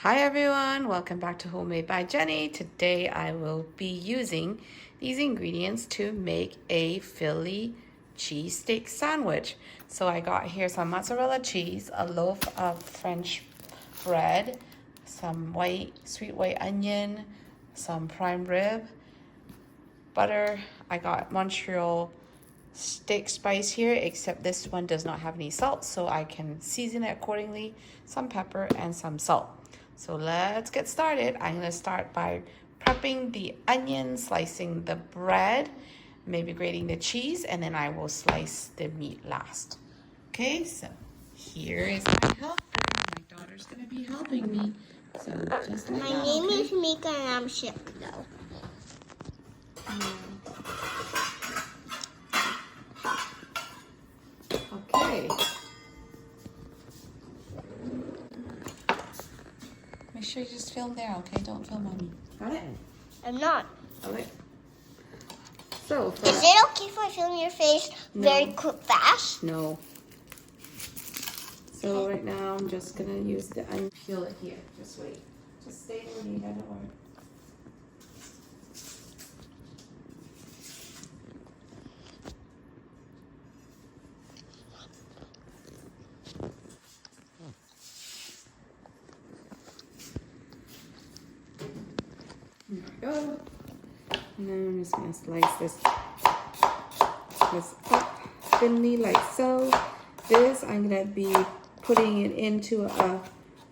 Hi everyone, welcome back to Homemade by Jenny. Today I will be using these ingredients to make a Philly cheesesteak sandwich. So I got here some mozzarella cheese, a loaf of French bread, some sweet white onion, some prime rib, butter. I got Montreal steak spice here, except this one does not have any salt, so I can season it accordingly, some pepper and some salt. So let's get started. I'm going to start by prepping the onion, slicing the bread, maybe grating the cheese, and then I will slice the meat last. Okay, so here is my helper. My daughter's going to be helping me. So just like My name is Mika and I'm sick though. Okay. Make sure you just film there, okay? Don't film on me. Got it? I'm not. Okay. So, Is it okay if I film your face very quick, fast? No. So right now I'm just gonna use the onion. Peel it here. Just wait. Just stay where you gotta work. There we go. And then I'm just gonna slice this up thinly like so. This I'm gonna be putting it into a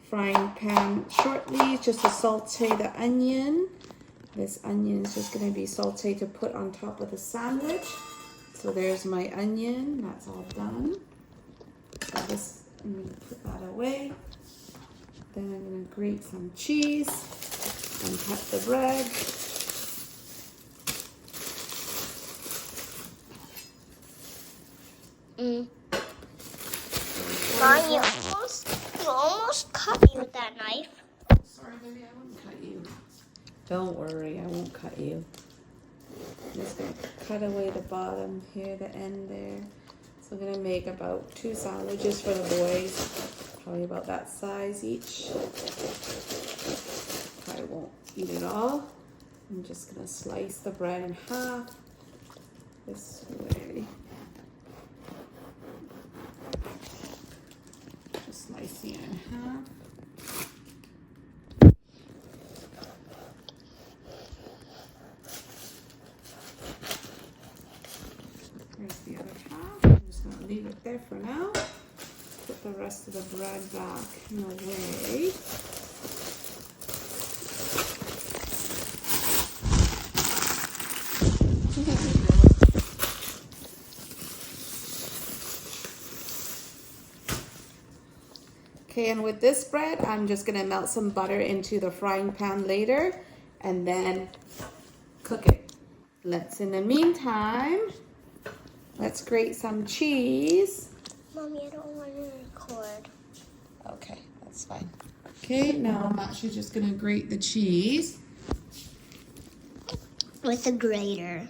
frying pan shortly just to saute the onion. This onion is just gonna be sauteed to put on top of the sandwich. So there's my onion, that's all done. So this, I'm gonna put that away. Then I'm gonna grate some cheese and cut the bread. Mom, you almost cut me with that knife. Sorry, baby, I won't cut you. Don't worry, I won't cut you. I'm just gonna cut away the bottom here, the end there. So I'm gonna make about 2 sandwiches for the boys, probably about that size each. Probably won't eat it all. I'm just gonna slice the bread in half this way. Just slicing it in half. Here's the other half. I'm just gonna leave it there for now. Put the rest of the bread back in the way. Okay, and with this bread, I'm just gonna melt some butter into the frying pan later and then cook it. In the meantime, let's grate some cheese. Mommy, I don't want to record. Okay, that's fine. Okay, now I'm actually just gonna grate the cheese. With a grater.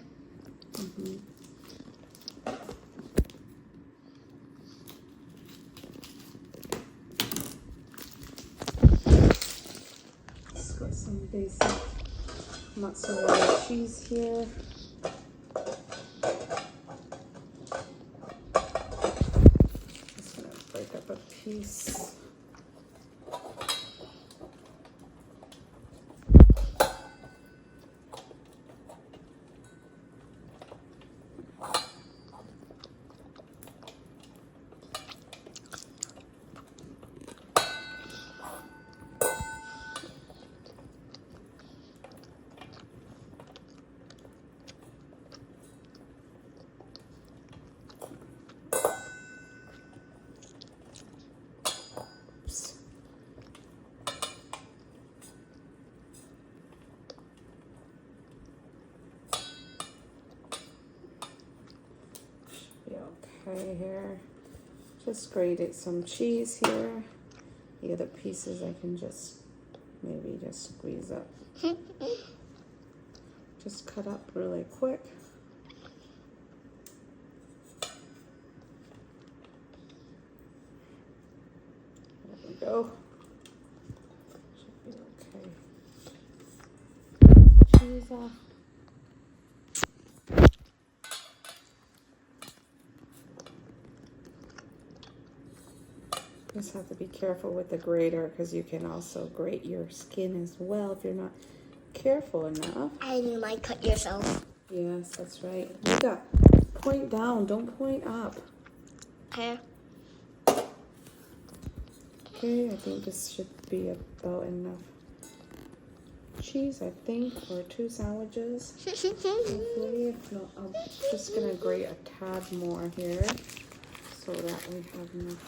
Let's get some basic mozzarella cheese here. Just gonna break up a piece. Okay, here, just grated some cheese here. The other pieces I can just maybe just squeeze up. Just cut up really quick. There we go. cheese off. Just have to be careful with the grater because you can also grate your skin as well if you're not careful enough. And you might cut yourself. Yes, that's right. You got point down, don't point up. Okay. Okay, I think this should be about enough cheese, I think, for 2 sandwiches. Hopefully, if not, I'm just gonna grate a tad more here so that we have enough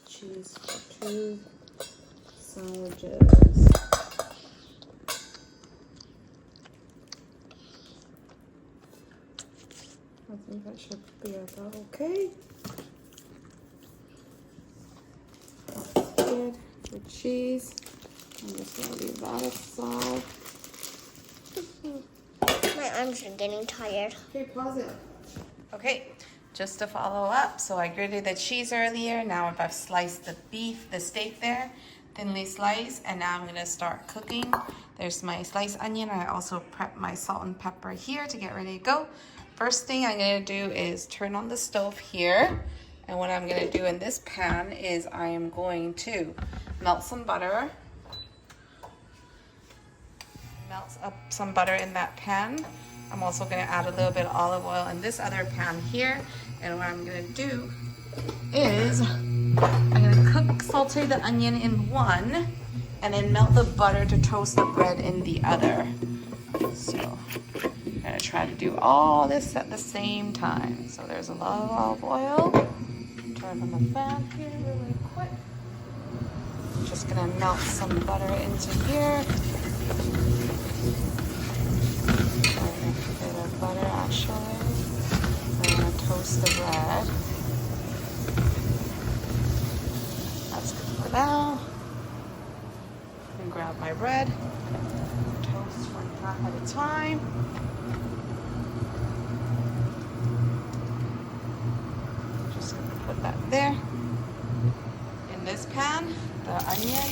cheese for 2 sandwiches. I think that should be about okay. That's good for cheese. I'm just gonna leave that aside. My arms are getting tired. Okay, pause it. Okay, just to follow up, so I grated the cheese earlier. Now I've sliced the steak there, thinly sliced, and now I'm gonna start cooking. There's my sliced onion. I also prepped my salt and pepper here to get ready to go. First thing I'm gonna do is turn on the stove here. And what I'm gonna do in this pan is I am going to melt some butter. Melt up some butter in that pan. I'm also gonna add a little bit of olive oil in this other pan here. And what I'm gonna do is I'm gonna saute the onion in one and then melt the butter to toast the bread in the other. So I'm gonna try to do all this at the same time. So there's a lot of olive oil. Turn on the fan here really quick. Just gonna melt some butter into here. A bit of butter actually. I'm gonna toast the bread. That's good for now. And grab my bread. Toast one half at a time. Just gonna put that there. In this pan, the onion.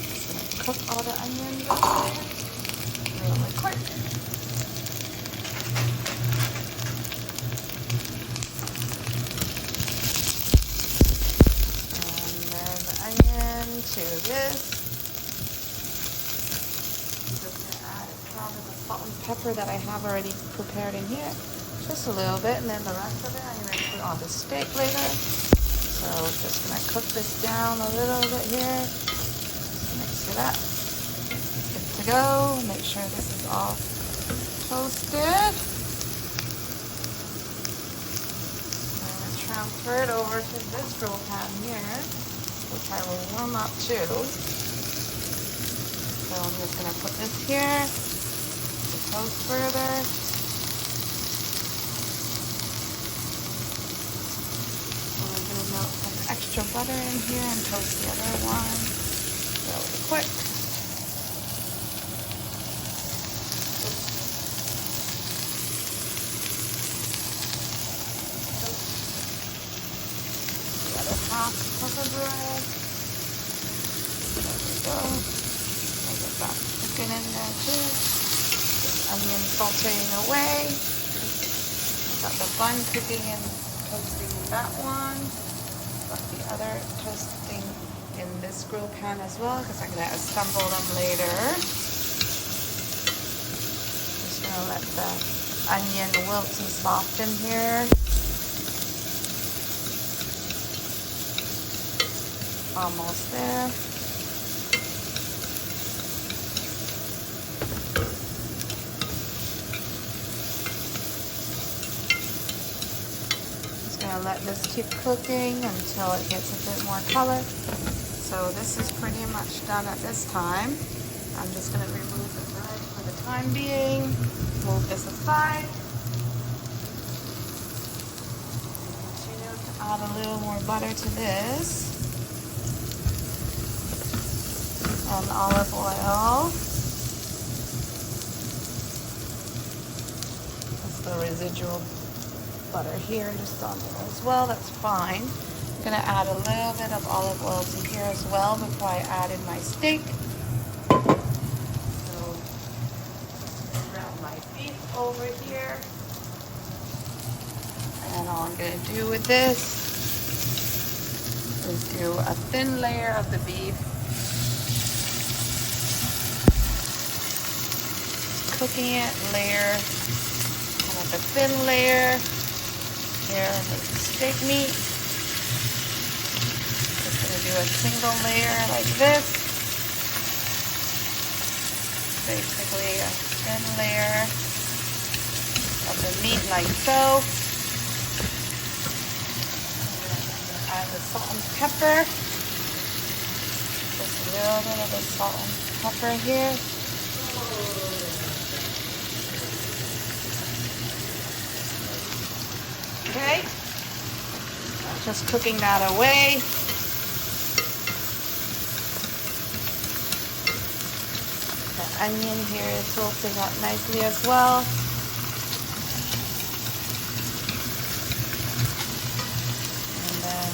Just gonna cook all the onions up there really quick. And there's the onion to this. The salt and pepper that I have already prepared in here, just a little bit, and then the rest of it I'm going to put on the steak later. So just going to cook this down a little bit here. Just mix it up. Good to go. Make sure this is all toasted. I'm going to transfer it over to this grill pan here, which I will warm up too. So I'm just going to put this here. Toast further. And I'm going to melt some extra butter in here and toast the other one really quick. The other half of the bread. There we go. I'll get that chicken in there too. Onion sauteing away. Got the bun cooking and toasting in that one. Got the other toasting in this grill pan as well because I'm going to assemble them later. Just going to let the onion wilt and soften here. Almost there. Let this keep cooking until it gets a bit more color. So this is pretty much done at this time. I'm just going to remove the bread for the time being. Move this aside. Continue to add a little more butter to this. And olive oil. That's the residual butter here just on there as well. That's fine. I'm gonna add a little bit of olive oil to here as well before I added my steak. So my beef over here. And all I'm gonna do with this is do a thin layer of the beef. Cooking it, layer, kind of a thin layer. Here is the steak meat. Just gonna do a single layer like this. Basically a thin layer of the meat like so. Add the salt and pepper. Just a little bit of the salt and pepper here. Okay, just cooking that away. The onion here is roasting up nicely as well. And then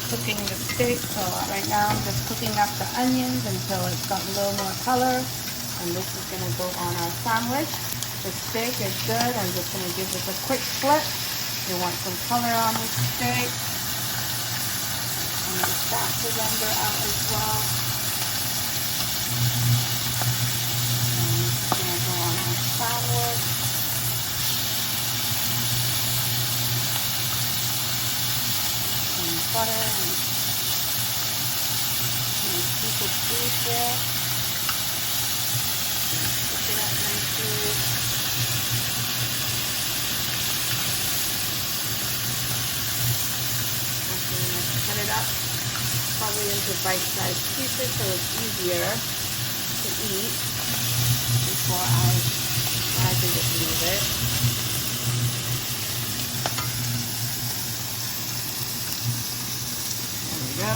cooking the steak. So right now I'm just cooking up the onions until it's got a little more color. And this is going to go on our sandwich. The steak is good. I'm just going to give this a quick split. You want some color on the steak. And then that to render out as well. And this is going to go on our sandwich. Some butter and a piece of beef there. Cook it up nicely. Cut it up probably into bite-sized pieces so it's easier to eat before I can just leave it. There we go.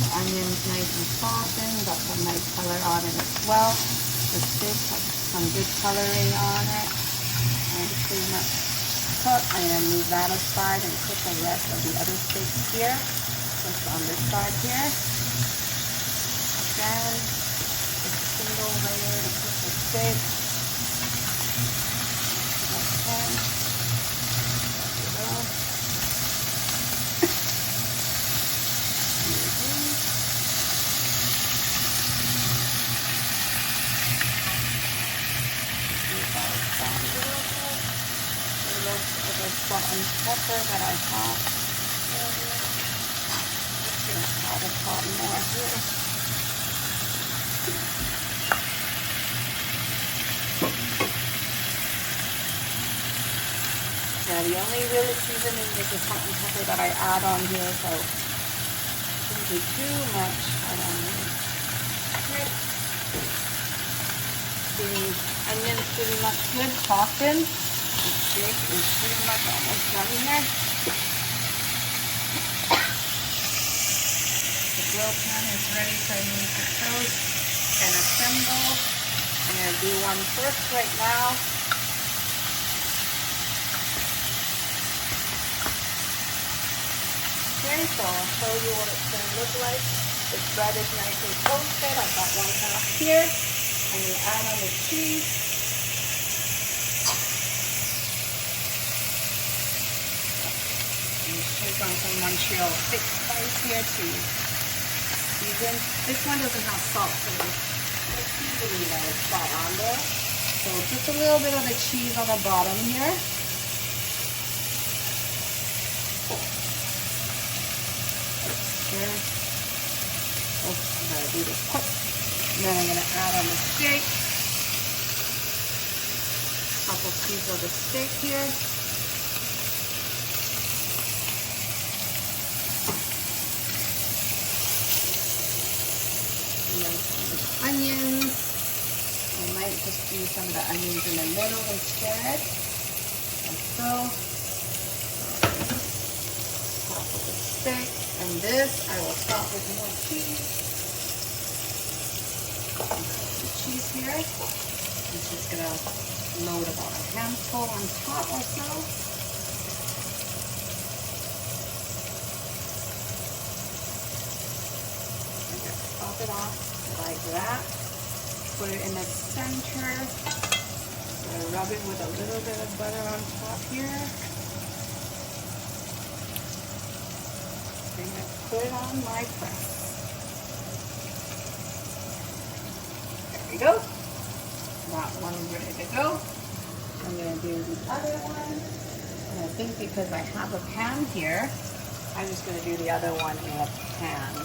The onion's nice and softened, got some nice color on it as well. The steak has some good coloring on it, and pretty much cook. I'm going to move that aside and cook the rest of the other steaks here, just on this side here. Again, a single layer to cook the steak. Okay. There we go. The salt and pepper that I have. Just gonna add a pot more here. Yeah, the only really seasoning is the salt and pepper that I add on here, so shouldn't be too much. I don't know. Okay. The onion's pretty much good, softened. The steak is pretty much almost done here. The grill pan is ready for me to toast and assemble. I'm going to do one first right now. Okay, so I'll show you what it's going to look like. The bread is nicely toasted. I've got one half here. I'm going to add on the cheese. Take on some Montreal thick spice here to season. This one doesn't have salt, so the seasoning that is spot on there. So just a little bit of the cheese on the bottom here. Here. Oh, I'm gonna do this quick. And then I'm gonna add on the steak. Couple pieces of the steak here. Onions. I might just do some of the onions in the middle instead. Like so. Top with the steak. And this, I will top with more cheese. Some cheese here. I'm just going to load about a handful on top or so. Top it off like that. put it in the center. So rub it with a little bit of butter on top here. I'm going to put it on my press. There we go. That one is ready to go. I'm going to do the other one. And I think because I have a pan here, I'm just going to do the other one in a pan.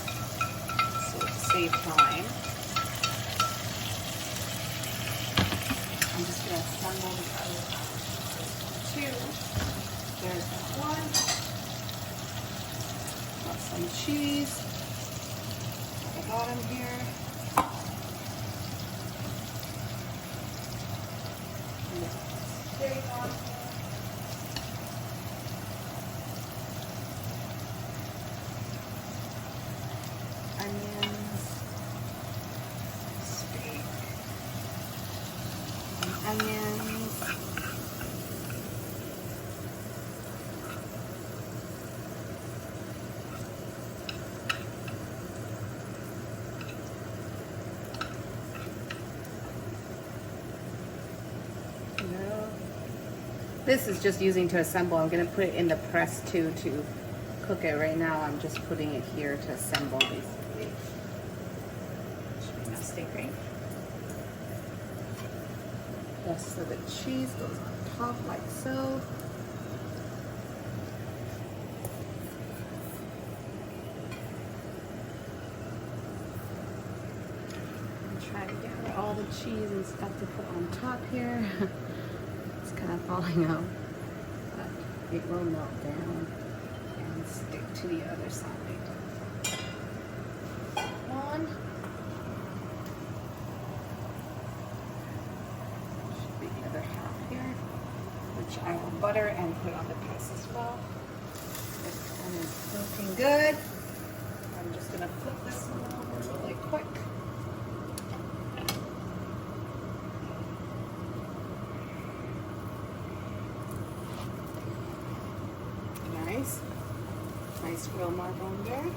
So to save time. I'm just going to assemble the other two. There's that one. Got some cheese at the bottom here. Steak on here. Onions, steak, and onions. This is just using to assemble. I'm going to put it in the press too to cook it. Right now I'm just putting it here to assemble basically. Should be enough steak, right? Rest of the cheese goes on top like so. I'm trying to get all the cheese and stuff to put on top here. It's kind of falling out, but it will melt down and stick to the other side. One. Should be the other half here, which I will butter and put on the press as well. This one is looking good. I'm just going to flip this one over really quick. Nice grill mark on there. I'm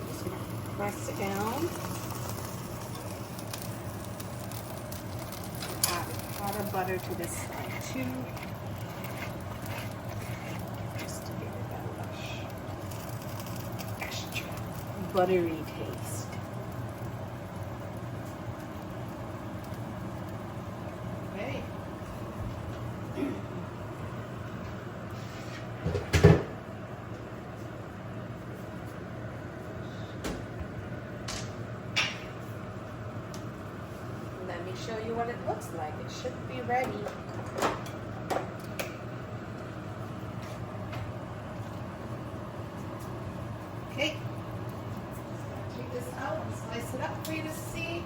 just going to press it down. Add a lot of butter to this side too. Just to give it that lush, extra buttery taste. Okay. Let me show you what it looks like. It should be ready. Okay. Take this out and slice it up for you to see.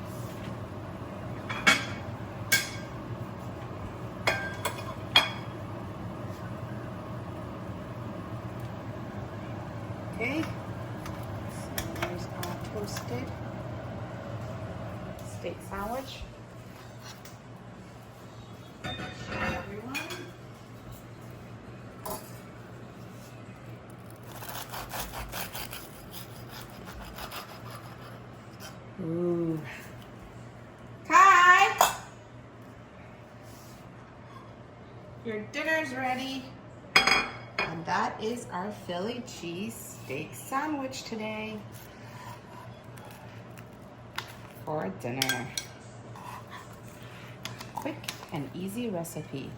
Okay. So there's our toasted steak sandwich. Everyone. Ooh. Kai! Your dinner's ready. And that is our Philly cheese steak sandwich today for dinner. Quick and easy recipe.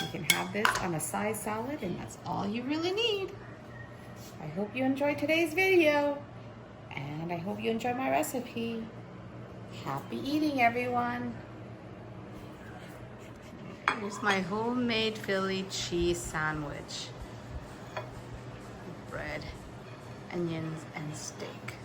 You can have this on a side salad and that's all you really need. I hope you enjoyed today's video and I hope you enjoy my recipe. Happy eating, everyone. Here's my homemade Philly cheese sandwich. Bread, onions, and steak.